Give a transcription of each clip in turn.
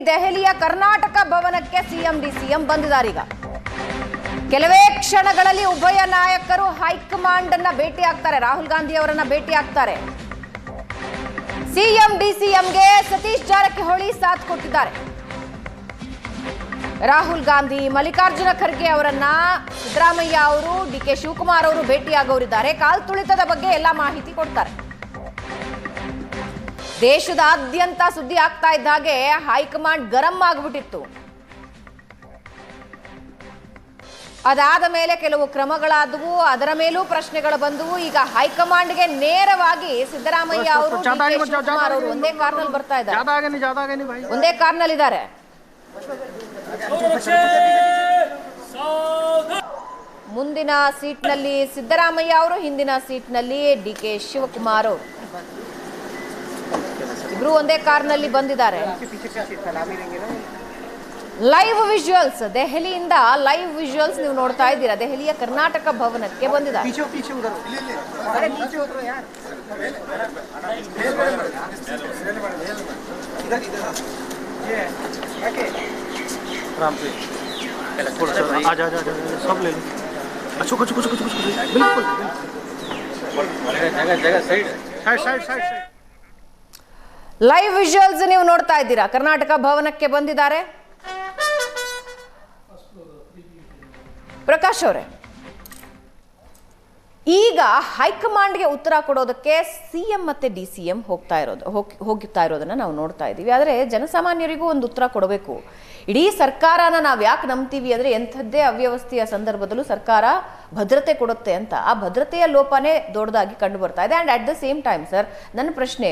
ದೆಹಲಿಯ ಕರ್ನಾಟಕ ಭವನಕ್ಕೆ CM DCM ಬಂದಿದ್ದಾರೀಗ. ಕೆಲವೇ ಕ್ಷಣಗಳಲ್ಲಿ ಉಭಯ ನಾಯಕರು ಹೈಕಮಾಂಡ್ ಅನ್ನ ಭೇಟಿ ಆಗ್ತಾರೆ. ರಾಹುಲ್ ಗಾಂಧಿ ಅವರನ್ನ ಭೇಟಿ ಆಗ್ತಾರೆ. ಸಿಎಂ ಡಿಸಿಎಂಗೆ ಸತೀಶ್ ಜಾರಕಿಹೊಳಿ ಸಾಥ್ ಕೊಟ್ಟಿದ್ದಾರೆ. ರಾಹುಲ್ ಗಾಂಧಿ, ಮಲ್ಲಿಕಾರ್ಜುನ ಖರ್ಗೆ ಅವರನ್ನ ಸಿದ್ದರಾಮಯ್ಯ ಅವರು, ಡಿಕೆ ಶಿವಕುಮಾರ್ ಅವರು ಭೇಟಿಯಾಗೋರಿದ್ದಾರೆ. ಕಾಲ್ ತುಳಿತದ ಬಗ್ಗೆ ಎಲ್ಲ ಮಾಹಿತಿ ಕೊಡ್ತಾರೆ. ದೇಶದಾದ್ಯಂತ ಸುದ್ದಿ ಆಗ್ತಾ ಇದ್ದ ಹಾಗೆ ಹೈಕಮಾಂಡ್ ಗರಂ ಆಗಿಬಿಟ್ಟಿತ್ತು. ಅದಾದ ಮೇಲೆ ಕೆಲವು ಕ್ರಮಗಳಾದವು, ಅದರ ಮೇಲೂ ಪ್ರಶ್ನೆಗಳು ಬಂದವು. ಈಗ ಹೈಕಮಾಂಡ್ಗೆ ನೇರವಾಗಿ ಸಿದ್ದರಾಮಯ್ಯ ಅವರು, ಡಿಕೆ ಶಿವಕುಮಾರ್ ಅವರು ಒಂದೇ ಕಾರ್ನಲ್ಲಿ ಬರ್ತಾ ಇದ್ದಾರೆ. ಒಂದೇ ಕಾರ್ನಲ್ಲಿ ಇದ್ದಾರೆ. ಮುಂದಿನ ಸೀಟ್ನಲ್ಲಿ ಸಿದ್ದರಾಮಯ್ಯ ಅವರು, ಹಿಂದಿನ ಸೀಟ್ನಲ್ಲಿ ಡಿಕೆ ಶಿವಕುಮಾರ್ ಅವರು. ಇಬ್ರು ಒಂದೇ ಕಾರ್ನಲ್ಲಿ ಬಂದಿದ್ದಾರೆ. ಲೈವ್ ವಿಜುವಲ್ಸ್, ದೆಹಲಿಯಿಂದ ಲೈವ್ ವಿಜುವಲ್ಸ್ ನೀವು ನೋಡ್ತಾ ಇದ್ದೀರಾ. ದೆಹಲಿಯ ಕರ್ನಾಟಕ ಭವನಕ್ಕೆ ಬಂದಿದ್ದಾರೆ. ಲೈವ್ ವಿಜುವಲ್ಸ್ ನೀವು ನೋಡ್ತಾ ಇದ್ದೀರಾ. ಕರ್ನಾಟಕ ಭವನಕ್ಕೆ ಬಂದಿದ್ದಾರೆ. ಪ್ರಕಾಶ್ ಅವರೇ, ಈಗ ಹೈಕಮಾಂಡ್ಗೆ ಉತ್ತರ ಕೊಡೋದಕ್ಕೆ ಸಿಎಂ ಮತ್ತೆ ಡಿಸಿಎಂ ಹೋಗ್ತಾ ಇರೋದನ್ನ ನಾವು ನೋಡ್ತಾ ಇದ್ದೀವಿ. ಆದರೆ ಜನಸಾಮಾನ್ಯರಿಗೂ ಒಂದು ಉತ್ತರ ಕೊಡಬೇಕು. ಇಡೀ ಸರ್ಕಾರನ ನಾವು ಯಾಕೆ ನಂಬ್ತೀವಿ ಅಂದರೆ, ಎಂಥದ್ದೇ ಅವ್ಯವಸ್ಥೆಯ ಸಂದರ್ಭದಲ್ಲೂ ಸರ್ಕಾರ ಭದ್ರತೆ ಕೊಡುತ್ತೆ ಅಂತ. ಆ ಭದ್ರತೆಯ ಲೋಪನೇ ದೊಡ್ಡದಾಗಿ ಕಂಡು ಬರ್ತಾ ಇದೆ. And at the same time sir, ನನ್ನ ಪ್ರಶ್ನೆ,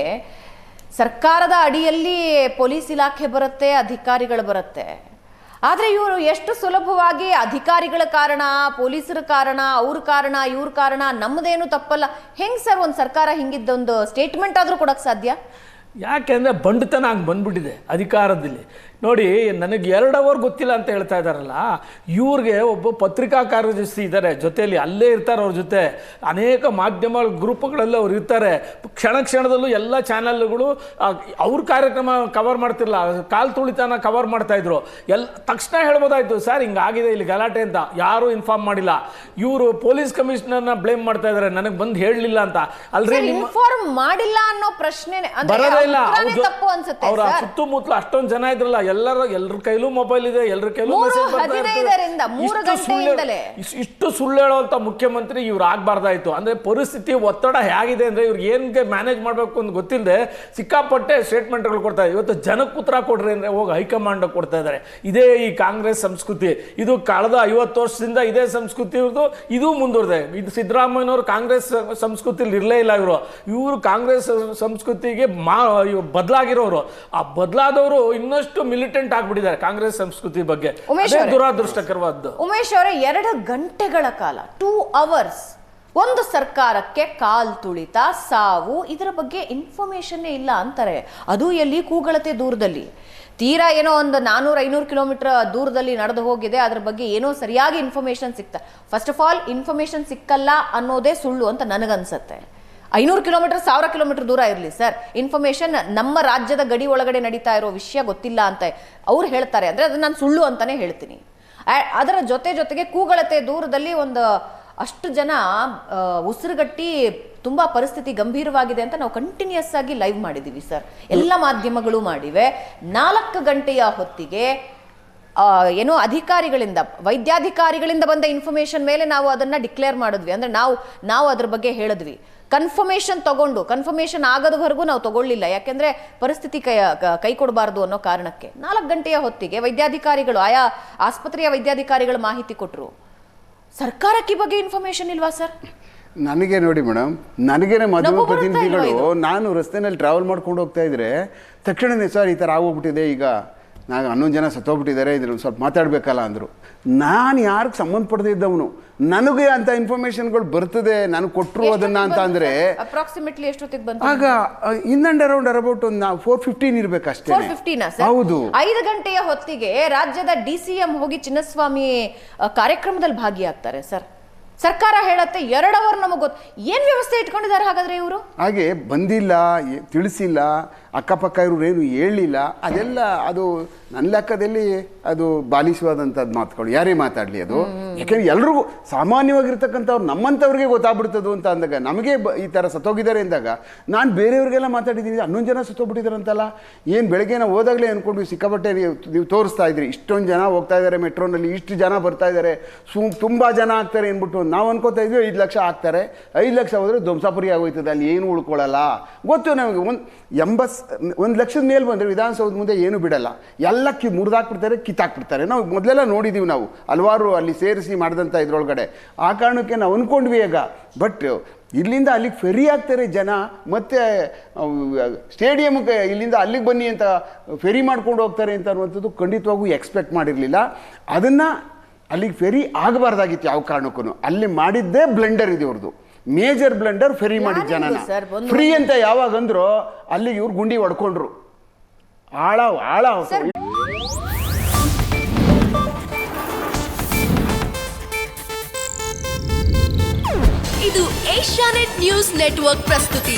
ಸರ್ಕಾರದ ಅಡಿಯಲ್ಲಿ ಪೊಲೀಸ್ ಇಲಾಖೆ ಬರುತ್ತೆ, ಅಧಿಕಾರಿಗಳು ಬರುತ್ತೆ. ಆದರೆ ಇವರು ಎಷ್ಟು ಸುಲಭವಾಗಿ ಅಧಿಕಾರಿಗಳ ಕಾರಣ, ಪೊಲೀಸರ ಕಾರಣ, ಅವ್ರ ಕಾರಣ, ಇವ್ರ ಕಾರಣ, ನಮ್ಮದೇನು ತಪ್ಪಲ್ಲ, ಹೆಂಗ್ ಸರ್ ಒಂದು ಸರ್ಕಾರ ಹಿಂಗಿದ್ದೊಂದು ಸ್ಟೇಟ್ಮೆಂಟ್ ಆದರೂ ಕೊಡಕ್ಕೆ ಸಾಧ್ಯ? ಯಾಕೆಂದರೆ ಬಂಡುತನ ಹಂಗೆ ಬಂದ್ಬಿಟ್ಟಿದೆ ಅಧಿಕಾರದಲ್ಲಿ. ನೋಡಿ, ನನಗೆ 2 ಅವರ್ ಗೊತ್ತಿಲ್ಲ ಅಂತ ಹೇಳ್ತಾ ಇದ್ದಾರಲ್ಲ, ಇವ್ರಿಗೆ ಒಬ್ಬ ಪತ್ರಿಕಾ ಕಾರ್ಯದರ್ಶಿ ಇದ್ದಾರೆ ಜೊತೆಯಲ್ಲಿ, ಅಲ್ಲೇ ಇರ್ತಾರೆ ಅವ್ರ ಜೊತೆ. ಅನೇಕ ಮಾಧ್ಯಮ ಗ್ರೂಪ್ಗಳಲ್ಲಿ ಅವ್ರು ಇರ್ತಾರೆ. ಕ್ಷಣದಲ್ಲೂ ಎಲ್ಲ ಚಾನಲ್ಗಳು ಅವ್ರ ಕಾರ್ಯಕ್ರಮ ಕವರ್ ಮಾಡ್ತಿರಲ್ಲ, ಕಾಲ್ ತುಳಿತನ ಕವರ್ ಮಾಡ್ತಾಯಿದ್ರು. ತಕ್ಷಣ ಹೇಳ್ಬೋದಾಯ್ತು, ಸರ್ ಹಿಂಗಾಗಿದೆ ಇಲ್ಲಿ ಗಲಾಟೆ ಅಂತ. ಯಾರೂ ಇನ್ಫಾರ್ಮ್ ಮಾಡಿಲ್ಲ. ಇವರು ಪೊಲೀಸ್ ಕಮಿಷನರ್ನ ಬ್ಲೇಮ್ ಮಾಡ್ತಾ ಇದ್ದಾರೆ, ನನಗೆ ಬಂದು ಹೇಳಲಿಲ್ಲ ಅಂತ. ಅಲ್ರಿ, ಇನ್ಫಾರ್ಮ್ ಮಾಡಿಲ್ಲ ಅನ್ನೋ ಪ್ರಶ್ನೆ ಬರೋದೇ ಇಲ್ಲ. ಅವರ ಸುತ್ತಮುತ್ತಲು ಅಷ್ಟೊಂದು ಜನ ಇದ್ರಲ್ಲ, ಎಲ್ಲರ ಕೈಲೂ ಮೊಬೈಲ್ ಇದೆ, ಎಲ್ಲರ ಕೈಲೂ ಇಷ್ಟು ಸುಳ್ಳು ಹೇಳುವಂತ ಮುಖ್ಯಮಂತ್ರಿ ಇವ್ರು ಆಗ್ಬಾರ್ದಾಯ್ತು. ಅಂದ್ರೆ ಪರಿಸ್ಥಿತಿ ಒತ್ತಡ ಹೇಗಿದೆ ಅಂದ್ರೆ, ಇವ್ರಿಗೆ ಏನ್ಗೆ ಮ್ಯಾನೇಜ್ ಮಾಡ್ಬೇಕು ಅಂತ ಗೊತ್ತಿಲ್ಲದೆ ಸಿಕ್ಕಾಪಟ್ಟೆ ಸ್ಟೇಟ್ಮೆಂಟ್ಗಳು ಕೊಡ್ತಾ ಇದ್ದಾರೆ. ಇವತ್ತು ಜನಕ್ಕೆ ಉತ್ತರ ಕೊಡ್ರಿ ಅಂದ್ರೆ ಹೋಗಿ ಹೈಕಮಾಂಡ್ ಕೊಡ್ತಾ ಇದ್ದಾರೆ. ಇದೇ ಈ ಕಾಂಗ್ರೆಸ್ ಸಂಸ್ಕೃತಿ. ಇದು ಕಳೆದ 50 ವರ್ಷದಿಂದ ಇದೇ ಸಂಸ್ಕೃತಿ ಇವ್ರದ್ದು. ಇದು ಮುಂದುವರೆದೆ. ಇದು ಸಿದ್ದರಾಮಯ್ಯನವರು ಕಾಂಗ್ರೆಸ್ ಸಂಸ್ಕೃತಿಲಿ ಇರಲೇ ಇಲ್ಲ. ಇವರು ಕಾಂಗ್ರೆಸ್ ಸಂಸ್ಕೃತಿಗೆ ಬದಲಾಗಿರೋರು. ಆ ಬದಲಾದವರು ಇನ್ನಷ್ಟು ಮಿಲಿಟೆಂಟ್ ಆಗ್ಬಿಟ್ಟಿದ್ದಾರೆ ಕಾಂಗ್ರೆಸ್ ಸಂಸ್ಕೃತಿ ಬಗ್ಗೆ. ದುರಾದೃಷ್ಟಕರವಾದ್ದು. ಉಮೇಶ್ ಅವರೇ, 2 ಗಂಟೆಗಳ ಕಾಲ, 2 ಅವರ್ಸ್ ಒಂದು ಸರ್ಕಾರಕ್ಕೆ ಕಾಲ್ ತುಳಿತ, ಸಾವು, ಇದರ ಬಗ್ಗೆ ಇನ್ಫಾರ್ಮೇಶನ್ ಇಲ್ಲ ಅಂತಾರೆ. ಅದು ಎಲ್ಲಿ? ಕೂಗಳತೆ ದೂರದಲ್ಲಿ, ತೀರಾ ಏನೋ ಒಂದು 400-500 ಕಿಲೋಮೀಟರ್ ದೂರದಲ್ಲಿ ನಡೆದು ಹೋಗಿದೆ. ಅದ್ರ ಬಗ್ಗೆ ಏನೋ ಸರಿಯಾಗಿ ಇನ್ಫಾರ್ಮೇಶನ್ ಸಿಗ್ತಾ. ಫಸ್ಟ್ ಆಫ್ ಆಲ್, ಇನ್ಫಾರ್ಮೇಶನ್ ಸಿಕ್ಕಲ್ಲ ಅನ್ನೋದೇ ಸುಳ್ಳು ಅಂತ ನನಗನ್ಸುತ್ತೆ. 500 ಕಿಲೋಮೀಟರ್, 1000 ಕಿಲೋಮೀಟರ್ ದೂರ ಇರಲಿ ಸರ್, ಇನ್ಫಾರ್ಮೇಶನ್ ನಮ್ಮ ರಾಜ್ಯದ ಗಡಿ ಒಳಗಡೆ ನಡೀತಾ ಇರೋ ವಿಷಯ ಗೊತ್ತಿಲ್ಲ ಅಂತ ಅವ್ರು ಹೇಳ್ತಾರೆ ಅಂದರೆ ಅದು ನಾನು ಸುಳ್ಳು ಅಂತಾನೆ ಹೇಳ್ತೀನಿ. ಅದರ ಜೊತೆಗೆ ಕೂಗಳತೆ ದೂರದಲ್ಲಿ ಒಂದು ಅಷ್ಟು ಜನ ಉಸಿರುಗಟ್ಟಿ ತುಂಬ ಪರಿಸ್ಥಿತಿ ಗಂಭೀರವಾಗಿದೆ ಅಂತ ನಾವು ಕಂಟಿನ್ಯೂಸ್ ಆಗಿ ಲೈವ್ ಮಾಡಿದ್ದೀವಿ ಸರ್. ಎಲ್ಲ ಮಾಧ್ಯಮಗಳು ಮಾಡಿವೆ. 4 ಗಂಟೆಯ ಹೊತ್ತಿಗೆ ಏನೋ ಅಧಿಕಾರಿಗಳಿಂದ, ವೈದ್ಯಾಧಿಕಾರಿಗಳಿಂದ ಬಂದ ಇನ್ಫಾರ್ಮೇಶನ್ ಮೇಲೆ ನಾವು ಅದನ್ನ ಡಿಕ್ಲೇರ್ ಮಾಡಿದ್ವಿ. ಅಂದ್ರೆ ನಾವು ಅದ್ರ ಬಗ್ಗೆ ಹೇಳಿದ್ವಿ. ಕನ್ಫರ್ಮೇಶನ್ ತಗೊಂಡು, ಕನ್ಫರ್ಮೇಶನ್ ಆಗೋದವರೆಗೂ ನಾವು ತಗೊಳ್ಳಿಲ್ಲ, ಯಾಕೆಂದ್ರೆ ಪರಿಸ್ಥಿತಿ ಕೈ ಕೊಡಬಾರ್ದು ಅನ್ನೋ ಕಾರಣಕ್ಕೆ. 4 ಗಂಟೆಯ ಹೊತ್ತಿಗೆ ವೈದ್ಯಾಧಿಕಾರಿಗಳು, ಆಯಾ ಆಸ್ಪತ್ರೆಯ ವೈದ್ಯಾಧಿಕಾರಿಗಳು ಮಾಹಿತಿ ಕೊಟ್ಟರು. ಸರ್ಕಾರಕ್ಕೆ ಬಗ್ಗೆ ಇನ್ಫಾರ್ಮೇಶನ್ ಇಲ್ವಾ ಸರ್? ನನಗೆ ನೋಡಿ ಮೇಡಮ್, ನನಗೇನೆ ಮಾಧ್ಯಮ ಪ್ರತಿನಿಧಿಗಳು, ನಾನು ರಸ್ತೆನಲ್ಲಿ ಟ್ರಾವೆಲ್ ಮಾಡ್ಕೊಂಡು ಹೋಗ್ತಾ ಇದ್ರೆ ತಕ್ಷಣನೇ ಸರ್ ಈ ಥರ ಆಗೋಗ್ಬಿಟ್ಟಿದೆ, ಈಗ ನಾನು 11 ಜನ ಸತ್ತೋಗ್ಬಿಟ್ಟಿದ್ದಾರೆ, ಇದ್ರ ಸ್ವಲ್ಪ ಮಾತಾಡಬೇಕಲ್ಲ ಅಂದರು. ನಾನು ಯಾರಿಗೆ ಸಂಬಂಧಪಡದೇ ಇದ್ದವನು, ನನಗೆ ಅಂತ ಇನ್ಫಾರ್ಮೇಶನ್ಗಳು ಬರ್ತದೆ, ನನಗೆ ಕೊಟ್ಟರು ಅದನ್ನ ಅಂತ ಅಂದರೆ ಅಪ್ರಾಕ್ಸಿಮೇಟ್ಲಿ ಎಷ್ಟೊತ್ತಿಗೆ ಬಂತು? ಆಗ ಇನ್ ಅಂಡ್ ಅರೌಂಡ್ ಅಬೌಟ್ ಒಂದು 4:15 ಇರಬೇಕಷ್ಟೇ. 4:15 ಹೌದು. 5 ಗಂಟೆಯ ಹೊತ್ತಿಗೆ ರಾಜ್ಯದ ಡಿಸಿಎಂ ಹೋಗಿ ಚಿನ್ನಸ್ವಾಮಿ ಕಾರ್ಯಕ್ರಮದಲ್ಲಿ ಭಾಗಿಯಾಗ್ತಾರೆ ಸರ್. ಸರ್ಕಾರ ಹೇಳುತ್ತೆ 2 ಅವರ್ ನಮಗೆ ಗೊತ್ತು. ಏನು ವ್ಯವಸ್ಥೆ ಇಟ್ಕೊಂಡಿದ್ದಾರೆ ಹಾಗಾದ್ರೆ ಇವರು? ಹಾಗೆ ಬಂದಿಲ್ಲ, ತಿಳಿಸಿಲ್ಲ, ಅಕ್ಕಪಕ್ಕ ಇವ್ರು ಏನು ಹೇಳಲಿಲ್ಲ, ಅದೆಲ್ಲ ಅದು ನನ್ನ ಲೆಕ್ಕದಲ್ಲಿ ಅದು ಬಾಲಿಶವಾದಂಥದ್ದು ಮಾತುಗಳು, ಯಾರೇ ಮಾತಾಡಲಿ ಅದು. ಯಾಕೆಂದ್ರೆ ಎಲ್ರಿಗೂ ಸಾಮಾನ್ಯವಾಗಿರ್ತಕ್ಕಂಥವ್ರು ನಮ್ಮಂಥವ್ರಿಗೆ ಗೊತ್ತಾಗ್ಬಿಡ್ತದು ಅಂತ ಅಂದಾಗ, ನಮಗೆ ಈ ಥರ ಸತ್ತೋಗಿದ್ದಾರೆ ಅಂದಾಗ ನಾನು ಬೇರೆಯವ್ರಿಗೆಲ್ಲ ಮಾತಾಡಿದ್ದೀನಿ, 11 ಜನ ಸತ್ತೋಗ್ಬಿಟ್ಟಿದ್ದಾರಂತಲ್ಲ. ಏನು ಬೆಳಗ್ಗೆ ನಾವು ಹೋದಾಗಲೇ ಅಂದ್ಕೊಂಡ್ವಿ, ಸಿಕ್ಕಾಪಟ್ಟೆ ನೀವು ತೋರಿಸ್ತಾ ಇದ್ರಿ, ಇಷ್ಟೊಂದು ಜನ ಹೋಗ್ತಾ ಇದ್ದಾರೆ ಮೆಟ್ರೋನಲ್ಲಿ, ಇಷ್ಟು ಜನ ಬರ್ತಾ ಇದ್ದಾರೆ, ತುಂಬ ಜನ ಆಗ್ತಾರೆ ಅಂದ್ಬಿಟ್ಟು ನಾವು ಅನ್ಕೋತಾ ಇದ್ವಿ 5 ಲಕ್ಷ ಆಗ್ತಾರೆ. 5 ಲಕ್ಷ ಹೋದರೆ ಧ್ವಂಸಾಪುರಿ ಆಗೋಯ್ತದೆ, ಅಲ್ಲಿ ಏನು ಉಳ್ಕೊಳ್ಳಲ್ಲ. ಗೊತ್ತು ನಮಗೆ, 1 ಲಕ್ಷದ ಮೇಲೆ ಬಂದರೆ ವಿಧಾನಸೌಧ ಮುಂದೆ ಏನು ಬಿಡಲ್ಲ, ಎಲ್ಲ ಮುರಿದಾಕ್ಬಿಡ್ತಾರೆ, ಕಿತ್ತಾಕ್ಬಿಡ್ತಾರೆ. ನಾವು ಮೊದಲೆಲ್ಲ ನೋಡಿದ್ದೀವಿ, ನಾವು ಹಲವಾರು ಅಲ್ಲಿ ಸೇರಿಸಿ ಮಾಡಿದಂಥ ಇದ್ರೊಳಗಡೆ. ಆ ಕಾರಣಕ್ಕೆ ನಾವು ಅಂದ್ಕೊಂಡ್ವಿ ಈಗ. ಬಟ್ ಇಲ್ಲಿಂದ ಅಲ್ಲಿಗೆ ಫೆರಿ ಆಗ್ತಾರೆ ಜನ, ಮತ್ತು ಸ್ಟೇಡಿಯಮ್ಗೆ ಇಲ್ಲಿಂದ ಅಲ್ಲಿಗೆ ಬನ್ನಿ ಅಂತ ಫೆರಿ ಮಾಡ್ಕೊಂಡು ಹೋಗ್ತಾರೆ ಅಂತ ಅನ್ನುವಂಥದ್ದು ಖಂಡಿತವಾಗೂ ಎಕ್ಸ್ಪೆಕ್ಟ್ ಮಾಡಿರಲಿಲ್ಲ. ಅದನ್ನು ಅಲ್ಲಿಗೆ ಫೆರಿ ಆಗಬಾರ್ದಾಗಿತ್ತು ಯಾವ ಕಾರಣಕ್ಕೂ. ಅಲ್ಲಿ ಮಾಡಿದ್ದೇ ಬ್ಲೆಂಡರ್ ಇದೆ ಅವ್ರದ್ದು, ಮೇಜರ್ ಬ್ಲೆಂಡರ್. ಫೆರಿ ಮಾಡಿದ ಜನನ ಫ್ರೀ ಅಂತ ಯಾವಾಗ ಅಂದ್ರೋ ಅಲ್ಲಿಗೆ ಇವ್ರು ಗುಂಡಿ ಹೊಡ್ಕೊಂಡ್ರು. ಆಳ ಇದು ಏಷ್ಯಾನೆಟ್ ನ್ಯೂಸ್ ನೆಟ್ವರ್ಕ್ ಪ್ರಸ್ತುತಿ.